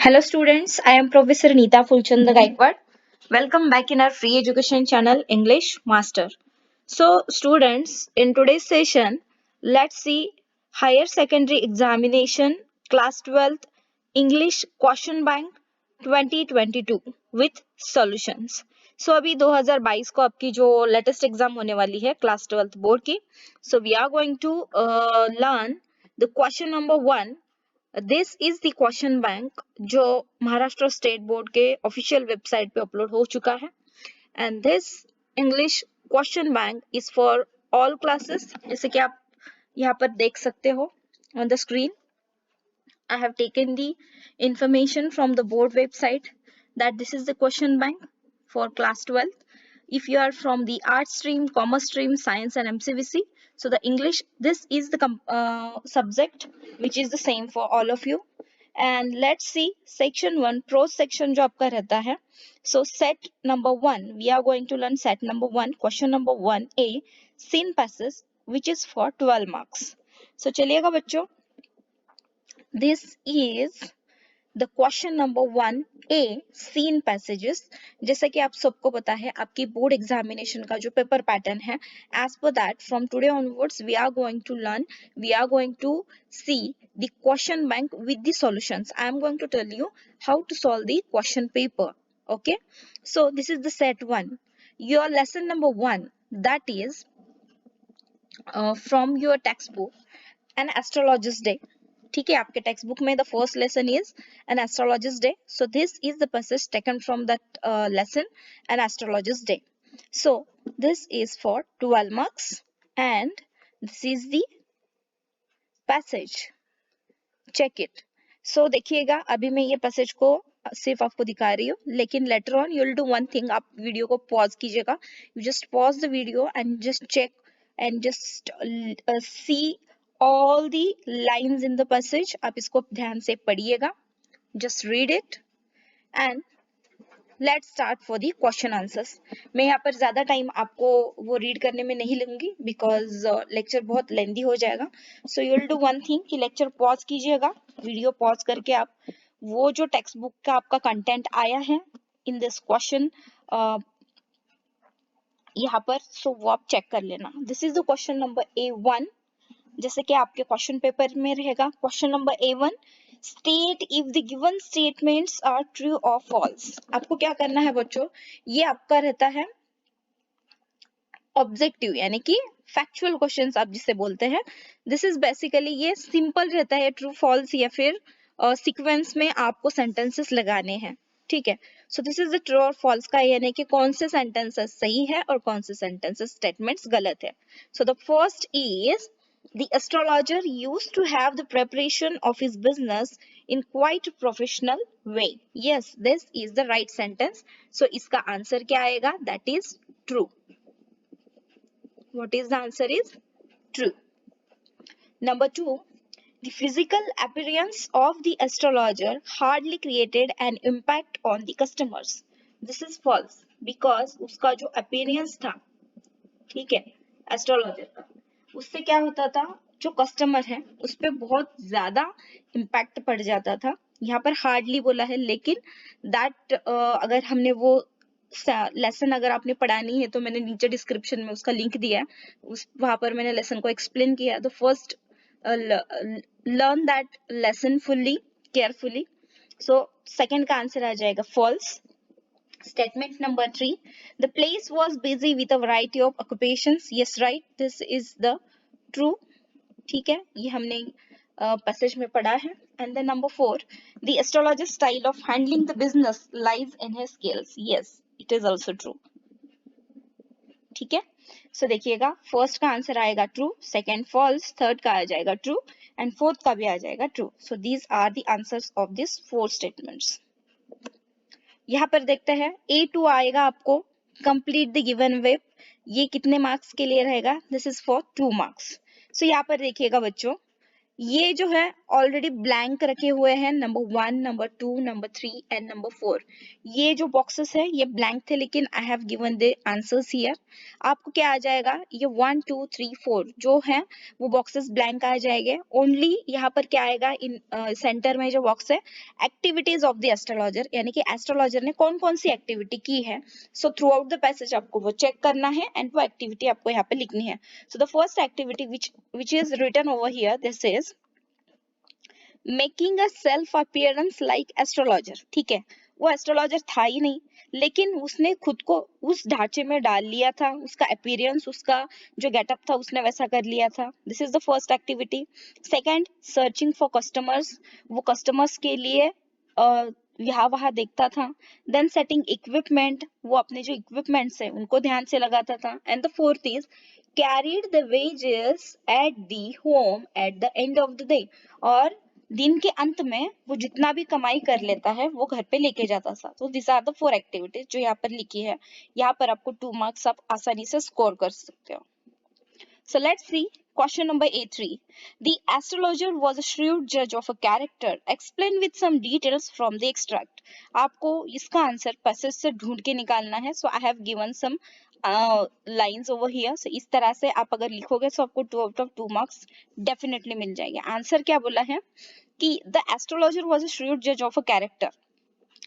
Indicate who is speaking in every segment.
Speaker 1: Hello students, I am Professor Neeta Fulchanda Gaikwad. Welcome back in our free education channel English Master. So students, in today's session, let's see Higher Secondary Examination Class 12th English Question Bank 2022 with solutions. So अभी 2022 को आपकी जो latest exam होने वाली है class 12th board की. So we are going to learn the question number 1. This is the question bank जो Maharashtra state board के ऑफिशियल वेबसाइट पे अपलोड हो चुका है and this English question bank is for all classes. जैसे कि आप यहाँ पर देख सकते हो on the screen. I have taken the information from the board website that this is the question bank for class 12. If you are from the art stream, commerce stream, science and MCVC, so the English, this is the subject which is the same for all of you. And let's see section 1 prose section जो आपका रहता है. So set number 1 we are going to learn set number 1 question number 1A scene passage which is for 12 marks. So चलिएगा बच्चों, this is the question number 1A scene passages. जैसा कि आप सबको पता है आपकी बोर्ड एग्जामिनेशन का जो पेपर पैटर्न है, as per that from today onwards we are going to see the question bank with the solutions. I am going to tell you how to solve the question paper. Okay, so this is the set 1, your lesson number 1, that is from your textbook an astrologist day. ठीक है, आपके text book में the first lesson is an astrologist day. So this is the passage taken from that lesson an astrologist day. So this is for 12 marks and this is the passage. Check it. So देखिएगा, अभी मैं ये passage को सिर्फ आपको दिखा रही हूँ, लेकिन later on you will do one thing. आप वीडियो को पॉज कीजिएगा. You just pause the video and just check and just see all the lines in the passage. आप इसको ध्यान से पढ़िएगा. just read it and let's start for the question answers. मैं यहाँ पर ज्यादा टाइम आपको वो रीड करने में नहीं लूंगी बिकॉज लेक्चर बहुत लेंदी हो जाएगा. so you will do one thing कि लेक्चर पॉज कीजिएगा, वीडियो पॉज करके आप वो जो टेक्स्ट बुक का आपका कंटेंट आया है इन दिस क्वेश्चन यहाँ पर, सो वो आप चेक कर लेना. This is the question number A1. जैसे कि आपके क्वेश्चन पेपर में रहेगा question number A1, state if the given statements are true और फॉल्स. आपको क्या करना है बच्चों, ये आपका रहता है ऑब्जेक्टिव यानी कि फैक्चुअल क्वेश्चंस आप जिसे बोलते हैं. दिस इज बेसिकली ये सिंपल रहता है, ट्रू फॉल्स या फिर सीक्वेंस में आपको सेंटेंसेस लगाने हैं. ठीक है, सो दिस इज द ट्रू और फॉल्स का यानी कि कौन से सेंटेंसेस सही है और कौन से सेंटेंसेस स्टेटमेंट्स गलत है. So the first is the astrologer used to have the preparation of his business in quite a professional way. Yes, this is the right sentence. So इसका आंसर क्या आएगा? That is true. What is the answer is true. Number 2, the physical appearance of the astrologer hardly created an impact on the customers. This is false because उसका जो appearance था, ठीक है, astrologer का, उससे क्या होता था, जो कस्टमर है उस पर बहुत ज्यादा इम्पैक्ट पड़ जाता था. यहाँ पर हार्डली बोला है, लेकिन दैट अगर हमने वो लेसन अगर आपने पढ़ानी है तो मैंने नीचे डिस्क्रिप्शन में उसका लिंक दिया है, उस वहां पर मैंने लेसन को एक्सप्लेन किया. The first learn that lesson fully carefully. So second का आंसर आ जाएगा false. Statement number 3, the place was busy with a variety of occupations. Yes, right, this is the true. ठीक है, ये हमने पैसेज में पढ़ा है. And then number 4, the astrologer's style of handling the business lies in his skills. Yes, it is also true. ठीक है, सो देखिएगा, फर्स्ट का आंसर आएगा ट्रू, सेकंड फॉल्स, थर्ड का आ जाएगा ट्रू एंड फोर्थ का भी आ जाएगा true. So these are the answers of this 4 statements. यहाँ पर देखते हैं A2 आएगा आपको कंप्लीट द गिवन वेब. ये कितने मार्क्स के लिए रहेगा? This is for 2 marks. So यहाँ पर देखिएगा बच्चों, ये जो है ऑलरेडी ब्लैंक रखे हुए हैं, number 1, number 2, number 3 and number 4। ये जो बॉक्सेस है ये ब्लैंक थे, लेकिन I have given the answers here. आपको क्या आ जाएगा, ये 1 2 3 4 जो है वो बॉक्सेस ब्लैंक आ जाएंगे। ओनली यहाँ पर क्या आएगा, इन सेंटर में जो बॉक्स है, एक्टिविटीज ऑफ द एस्ट्रोलॉजर, यानी कि एस्ट्रोलॉजर ने कौन कौन सी एक्टिविटी की है। So through out the passage आपको वो चेक करना है एंड वो एक्टिविटी आपको यहाँ पे लिखनी है। So the first activity which is written over here, this is making a self appearance like astrologer. ठीक है, वो एस्ट्रोलॉजर था ही नहीं, लेकिन उसने खुद को उस ढांचे में डाल लिया था, उसका अपीयरेंस, उसका जो गेटअप था उसने वैसा कर लिया था। This is the first activity. Second, searching for customers, वो कस्टमर्स के लिए यहाँ वहां देखता था। देन सेटिंग इक्विपमेंट, वो अपने जो इक्विपमेंट्स है उनको ध्यान से लगाता था। And the fourth is carried the wages at the home at the end of the day, और दिन के अंत में वो जितना भी कमाई कर लेता है वो घर पे लेके जाता था। तो दिस आर द 4 एक्टिविटीज जो यहाँ पर लिखी है। यहाँ पर आपको 2 मार्क्स आप आसानी से स्कोर कर सकते हो। So let's see question number A3. The astrologer was a shrewd judge of a character. Explain with some details from the extract. आपको इसका आंसर पैसेज से ढूंढ के निकालना है। So I have given some lines over here. So इस तरह से आप अगर लिखोगे तो आपको 2 out of 2 marks definitely मिल जाएंगे। आंसर क्या बोला है कि the astrologer was a shrewd judge of a character.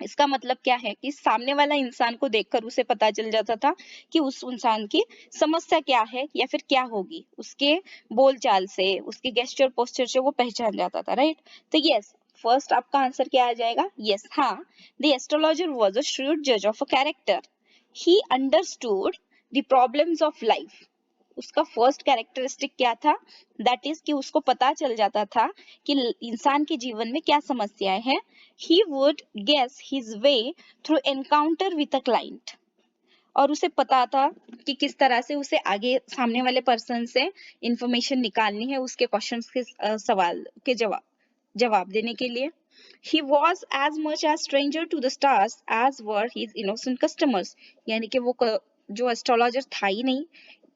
Speaker 1: इसका मतलब क्या है कि सामने वाला इंसान को देखकर उसे पता चल जाता था कि उस इंसान की समस्या क्या है या फिर क्या होगी, उसके बोलचाल से, उसके गेस्चर पोस्चर से वो पहचान जाता था, राइट। तो यस, फर्स्ट आपका आंसर क्या आ जाएगा, यस, हाँ, the astrologer was a shrewd जज of a character, he understood the problems of life. उसका फर्स्ट कैरेक्टरिस्टिक क्या था, दैट इज कि उसको पता चल जाता था कि इंसान के जीवन में क्या समस्याएं हैं। He would guess his way through encounter with a client, और उसे पता था कि किस तरह से उसे आगे सामने वाले पर्सन से इंफॉर्मेशन निकालनी है, उसके क्वेश्चंस के सवाल के जवाब देने के लिए। He was as much as stranger to the stars as were his innocent customers, यानी कि वो जो एस्ट्रोलॉजर था ही नहीं,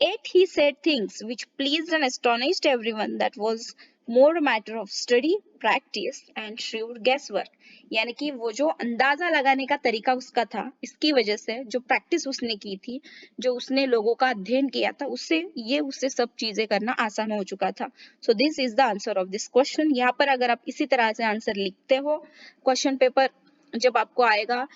Speaker 1: yet he said things which pleased and astonished everyone. That was more a matter of study, practice and shrewd guesswork. यानी कि वो जो अंदाजा लगाने का तरीका उसका था, इसकी वजह से जो प्रैक्टिस उसने की थी, जो उसने लोगों का अध्ययन किया था, उससे सब चीजें करना आसान हो चुका था। सो this is the answer of this question. यहाँ पर अगर आप इसी तरह से आंसर लिखते हो, क्वेश्चन पेपर जब आपको आएगा,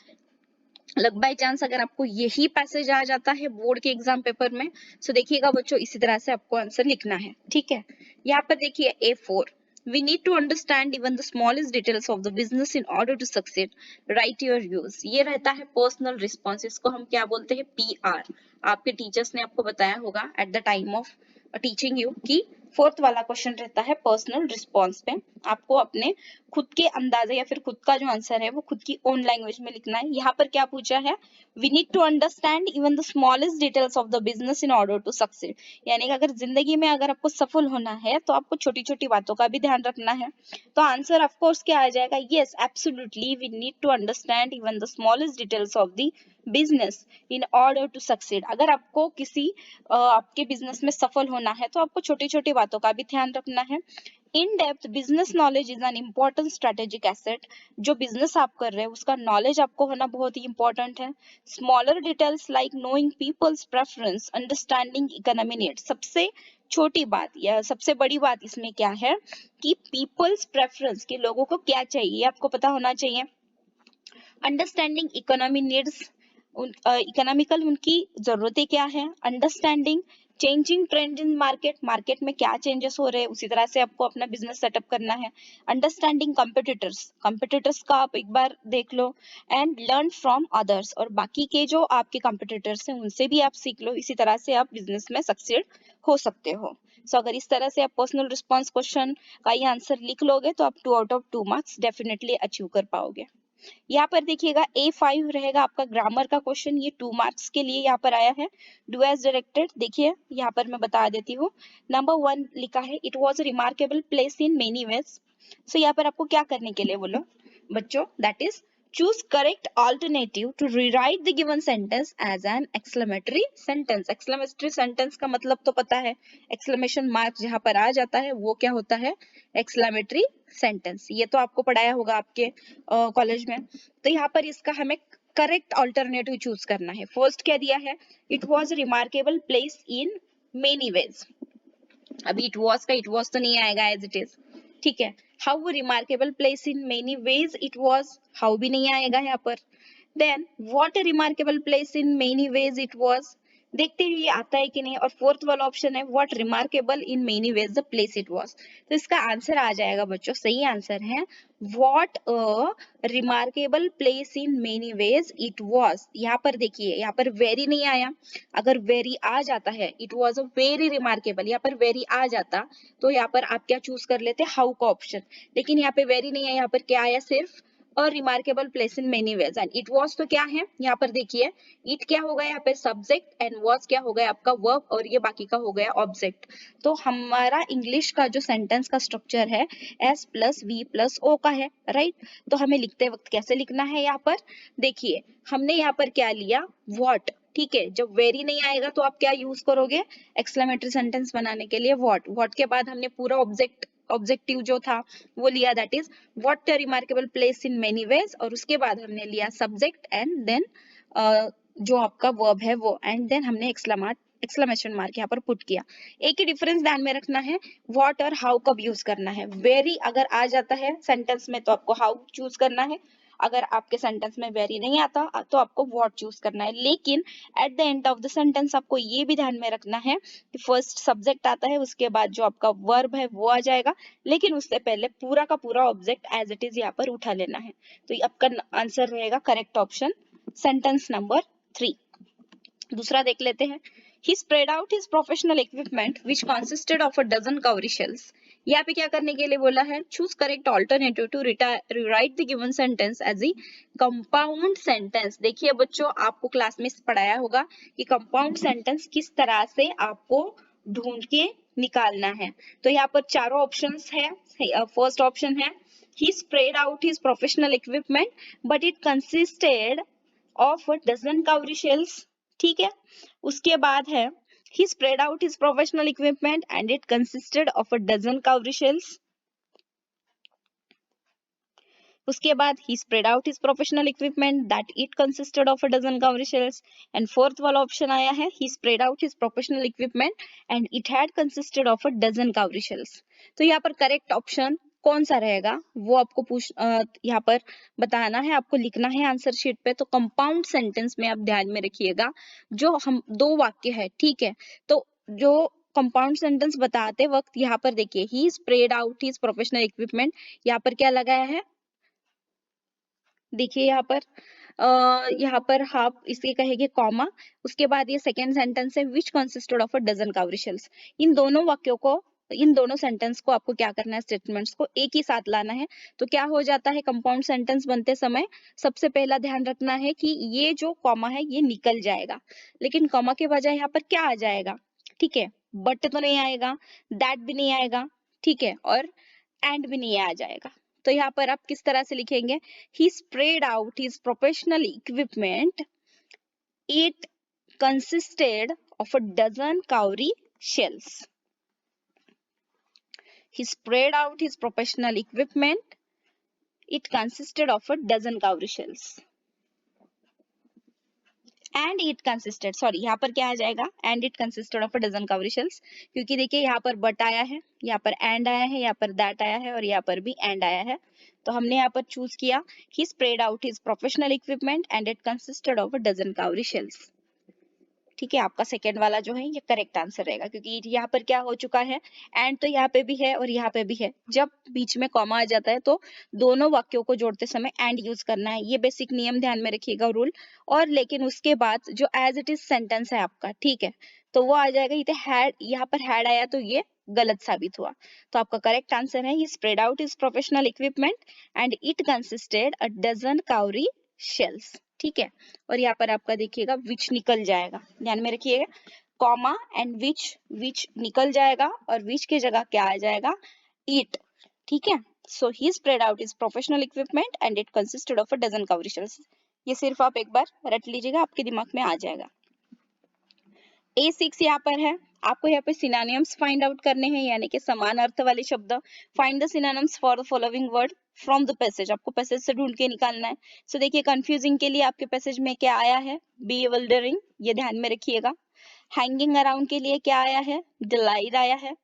Speaker 1: लग बाय चांस अगर आपको यही पैसेज आ जाता है बोर्ड के एग्जाम पेपर में, तो देखिएगा बच्चों, इसी तरह से आपको आंसर लिखना है, ठीक है। यहाँ पर देखिए A4, we need to understand even the smallest details of the business in order to succeed, write your views। ये रहता है पर्सनल रिस्पॉन्स, इसको हम क्या बोलते हैं, PR। आपके टीचर्स ने आपको बताया होगा at the time of teaching you कि फोर्थ वाला क्वेश्चन रहता है पर्सनल रिस्पॉन्स पे। आपको अपने खुद के अंदाजे या फिर खुद का जो आंसर है वो खुद की ओन लैंग्वेज में लिखना है। यहाँ पर क्या पूछा है, we need to understand even the smallest details of the business in order to succeed, यानी कि अगर जिंदगी में अगर आपको सफल होना है तो आपको छोटी छोटी बातों का भी ध्यान रखना है। तो आंसर ऑफ कोर्स क्या आ जाएगा, yes, absolutely, we need to understand even the smallest details of the business in order to succeed. अगर आपको किसी आपके बिजनेस में सफल होना है तो आपको छोटी छोटी बातों का भी ध्यान रखना है। In depth business knowledge is an important strategic asset. जो बिजनेस आप कर रहे हैं उसका नॉलेज आपको होना बहुत ही इंपॉर्टेंट है। Smaller details like knowing people's preference, understanding economy needs. सबसे छोटी बात या सबसे बड़ी बात इसमें क्या है कि पीपल्स प्रेफरेंस, के लोगों को क्या चाहिए आपको पता होना चाहिए। अंडरस्टैंडिंग इकोनॉमी नीड्स, इकोनॉमिकल उनकी जरूरतें क्या है। अंडरस्टैंडिंग चेंजिंग ट्रेंड इन मार्केट, मार्केट में क्या चेंजेस हो रहे हैं उसी तरह से आपको अपना बिजनेस सेटअप करना है। अंडरस्टैंडिंग कंपिटिटर्स, कंपिटिटर्स का आप एक बार देख लो। एंड लर्न फ्रॉम अदर्स, और बाकी के जो आपके कंपिटिटर्स हैं उनसे भी आप सीख लो, इसी तरह से आप बिजनेस में सक्सीड हो सकते हो। सो अगर इस तरह से आप पर्सनल रिस्पॉन्स क्वेश्चन का ये आंसर लिख लोगे तो आप 2 out of 2 marks definitely achieve कर पाओगे। यहाँ पर देखिएगा A5 रहेगा आपका ग्रामर का क्वेश्चन, ये 2 मार्क्स के लिए यहाँ पर आया है। डू एज डायरेक्टेड, देखिए यहाँ पर मैं बता देती हूँ। नंबर 1 लिखा है, it was a remarkable place in many ways. सो यहाँ पर आपको क्या करने के लिए बोलो बच्चों, that is Choose correct alternative to rewrite the given sentence as an exclamatory sentence. Exclamatory sentence का मतलब तो पता है, exclamation mark जहां पर आ जाता है वो क्या होता है, exclamatory sentence. ये तो आपको पढ़ाया होगा आपके कॉलेज में. तो यहाँ पर इसका हमें करेक्ट ऑल्टरनेटिव चूज करना है. फर्स्ट क्या दिया है, it was remarkable place in many ways. अभी इट वॉज तो नहीं आएगा एज इट इज, ठीक है. How remarkable place in many ways it was, how भी नहीं आएगा यहाँ पर. Then what a remarkable place in many ways it was, देखते हैं ये आता है कि नहीं. और फोर्थ वाला ऑप्शन है what remarkable in many veg the place it was. तो इसका आंसर आ जाएगा बच्चों, सही आंसर है what a remarkable place in many ways it was. यहाँ पर देखिए, यहाँ पर वेरी नहीं आया. अगर वेरी आ जाता है, it was a very remarkable, यहाँ पर वेरी आ जाता तो यहाँ पर आप क्या चूज कर लेते, हाउ का ऑप्शन. लेकिन यहाँ पे वेरी नहीं है, यहाँ पर क्या आया, सिर्फ और remarkable place in many veg. And it was तो क्या है, यहाँ पर देखिए इट क्या हो गया यहाँ पे सब्जेक्ट, एंड वॉज क्या हो गया आपका वर्ब, और ये बाकी का हो गया ऑब्जेक्ट. तो हमारा इंग्लिश का जो सेंटेंस का स्ट्रक्चर है S plus V plus O का है, राइट. तो हमें लिखते वक्त कैसे लिखना है, यहाँ पर देखिए हमने यहाँ पर क्या लिया, व्हाट. ठीक है, जब वेरी नहीं आएगा तो आप क्या यूज करोगे, एक्सक्लेमेटरी सेंटेंस बनाने के लिए व्हाट के बाद हमने पूरा ऑब्जेक्टिव जो था वो लिया, that is what a remarkable place in many veg. और उसके बाद हमने लिया सब्जेक्ट एंड देन जो आपका वर्ब है वो, एंड देन हमने एक्सक्लेमेशन मार्क यहाँ पर पुट किया. एक ही डिफरेंस ध्यान में रखना है, व्हाट और हाउ कब यूज करना है. वेरी अगर आ जाता है सेंटेंस में तो आपको हाउ चूज करना है. अगर आपके सेंटेंस में वेरी नहीं आता तो आपको व्हाट चूज करना है. लेकिन at the end of the sentence आपको ये भी ध्यान में रखना है कि फर्स्ट सब्जेक्ट आता है, उसके बाद जो आपका वर्ब है वो आ जाएगा, लेकिन उससे पहले पूरा का पूरा ऑब्जेक्ट एज इट इज यहाँ पर उठा लेना है. तो आपका आंसर रहेगा करेक्ट ऑप्शन, सेंटेंस नंबर 3. दूसरा देख लेते हैं. He spread out his professional equipment which consisted of a dozen cowrie shells. यहाँ पे क्या करने के लिए बोला है, choose correct alternative to rewrite the given sentence as a compound sentence. देखिए बच्चों, आपको क्लास में पढ़ाया होगा कि compound sentence किस तरह से आपको ढूंढ के निकालना है. तो यहाँ पर चारों ऑप्शंस है. फर्स्ट ऑप्शन है he spread out his professional equipment but it consisted of a dozen cowrie shells. ठीक है. उसके बाद है he spread out his professional equipment and it consisted of a dozen cowrie shells. उसके बाद he spread out his professional equipment that it consisted of a dozen cowrie shells. And fourth वाला option आया है he spread out his professional equipment and it had consisted of a dozen cowrie shells. तो यहाँ पर correct option कौन सा रहेगा वो आपको यहाँ पर बताना है, आपको लिखना है आंसर शीट पे. तो कंपाउंड सेंटेंस में आप ध्यान में रखिएगा, जो हम दो वाक्य है, ठीक है. तो जो कंपाउंड सेंटेंस बताते वक्त यहाँ पर देखिए he spread out his professional equipment, यहाँ पर क्या लगाया है, देखिए यहाँ पर आप इसके कहेंगे कॉमा, उसके बाद ये सेकेंड सेंटेंस है which consisted of a dozen cowrie shells. इन दोनों वाक्यों को, इन दोनों सेंटेंस को आपको क्या करना है, स्टेटमेंट्स को एक ही साथ लाना है. तो क्या हो जाता है, कंपाउंड सेंटेंस बनते समय सबसे पहला ध्यान रखना है कि ये जो कॉमा है ये निकल जाएगा, लेकिन कॉमा के बजाय यहाँ पर क्या आ जाएगा, ठीक है, बट तो नहीं आएगा, दैट भी नहीं आएगा, ठीक है, और एंड भी नहीं आ जाएगा. तो यहाँ पर आप किस तरह से लिखेंगे, he spread out his professional equipment, it consisted of a dozen cowrie shells. He spread out his professional equipment, it consisted of a dozen cowrie shells. And it consisted, sorry यहाँ पर क्या आ जाएगा, and it consisted of a dozen cowrie shells, क्योंकि देखिए यहाँ पर but आया है, यहाँ पर एंड आया है, यहाँ पर दैट आया है और यहाँ पर भी एंड आया है. तो हमने यहाँ पर चूज किया he spread out his professional equipment and it consisted of a dozen cowrie shells. ठीक है, आपका सेकेंड वाला जो है ये करेक्ट आंसर रहेगा, क्योंकि यहाँ पर क्या हो चुका है, एंड तो यहाँ पे भी है और यहाँ पे भी है. जब बीच में कॉमा आ जाता है तो दोनों वाक्यों को जोड़ते समय एंड यूज करना है, ये बेसिक नियम ध्यान में रखिएगा, रूल. और लेकिन उसके बाद जो एज इट इज सेंटेंस है आपका, ठीक है, तो वो आ जाएगा, ये हैड, यहाँ पर हैड आया तो ये गलत साबित हुआ. तो आपका करेक्ट आंसर है, he spread out his professional equipment and it consisted a dozen cowrie shells. ठीक है, और यहाँ पर आपका देखिएगा विच निकल जाएगा, ध्यान में रखिएगा, कॉमा एंड विच निकल जाएगा और विच की जगह क्या आ जाएगा, इट. ठीक है,
Speaker 2: So he spread out his professional equipment and it consisted of a dozen cowrie shells. ये सिर्फ आप एक बार रट लीजिएगा, आपके दिमाग में आ जाएगा। A6 यहाँ पर है, आपको यहाँ पे सिनोनिम्स फाइंड आउट करने हैं, यानी कि समान अर्थ वाले शब्द। Find the synonyms for the following word from the passage, आपको पैसेज से ढूंढ के निकालना है। सो देखिए कंफ्यूजिंग के लिए आपके पैसेज में क्या आया है, bewildering, ये ध्यान में रखिएगा। हैंगिंग अराउंड के लिए क्या आया है, डिलाइट आया है।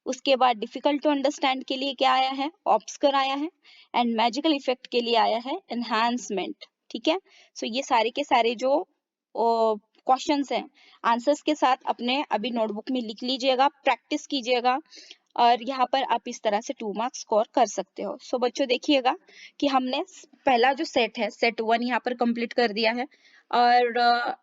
Speaker 2: उसके बाद डिफिकल्ट टू अंडरस्टैंड के लिए क्या आया है, ऑब्सकर आया है। एंड मैजिकल इफेक्ट के लिए आया है एनहांसमेंट। ठीक है, सो ये सारे के सारे जो क्वेश्चंस हैं आंसर्स के साथ अपने अभी नोटबुक में लिख लीजिएगा, प्रैक्टिस कीजिएगा, और यहाँ पर आप इस तरह से 2 मार्क्स स्कोर कर सकते हो। सो बच्चों देखिएगा कि हमने पहला जो सेट है, सेट 1 यहाँ पर कंप्लीट कर दिया है। और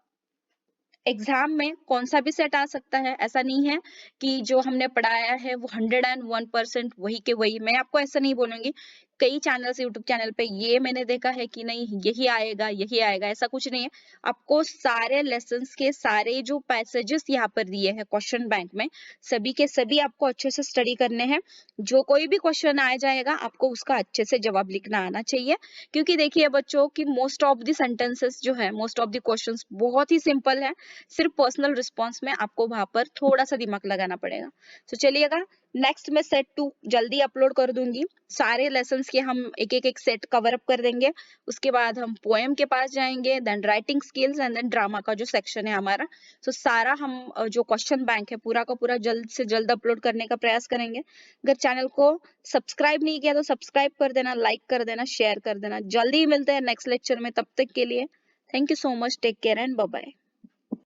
Speaker 2: एग्जाम में कौन सा भी सेट आ सकता है, ऐसा नहीं है कि जो हमने पढ़ाया है वो 101% वही के वही। मैं आपको ऐसा नहीं बोलूंगी, कई चैनल्स यूट्यूब चैनल पे ये मैंने देखा है कि नहीं यही आएगा यही आएगा, ऐसा कुछ नहीं है। आपको सारे लेसन्स के सारे जो पैसेजेस यहाँ पर दिए हैं क्वेश्चन बैंक में, सभी के सभी आपको अच्छे से स्टडी करने हैं। जो कोई भी क्वेश्चन आ जाएगा आपको उसका अच्छे से जवाब लिखना आना चाहिए, क्योंकि देखिए बच्चों की मोस्ट ऑफ द सेंटेंसेस जो है, मोस्ट ऑफ द क्वेश्चंस बहुत ही सिंपल है। सिर्फ पर्सनल रिस्पॉन्स में आपको वहां पर थोड़ा सा दिमाग लगाना पड़ेगा। तो चलिएगा, नेक्स्ट में सेट 2 जल्दी अपलोड कर दूंगी। सारे लेसन्स के हम एक सेट कवर अप कर देंगे। उसके बाद हम पोएम के पास जाएंगे, then writing skills and then drama का जो सेक्शन है हमारा। तो सारा हम जो क्वेश्चन बैंक है पूरा का पूरा जल्द से जल्द अपलोड करने का प्रयास करेंगे। अगर चैनल को सब्सक्राइब नहीं किया तो सब्सक्राइब कर देना, लाइक कर देना, शेयर कर देना। जल्दी ही मिलते हैं नेक्स्ट लेक्चर में, तब तक के लिए thank you so much, take care and bye bye.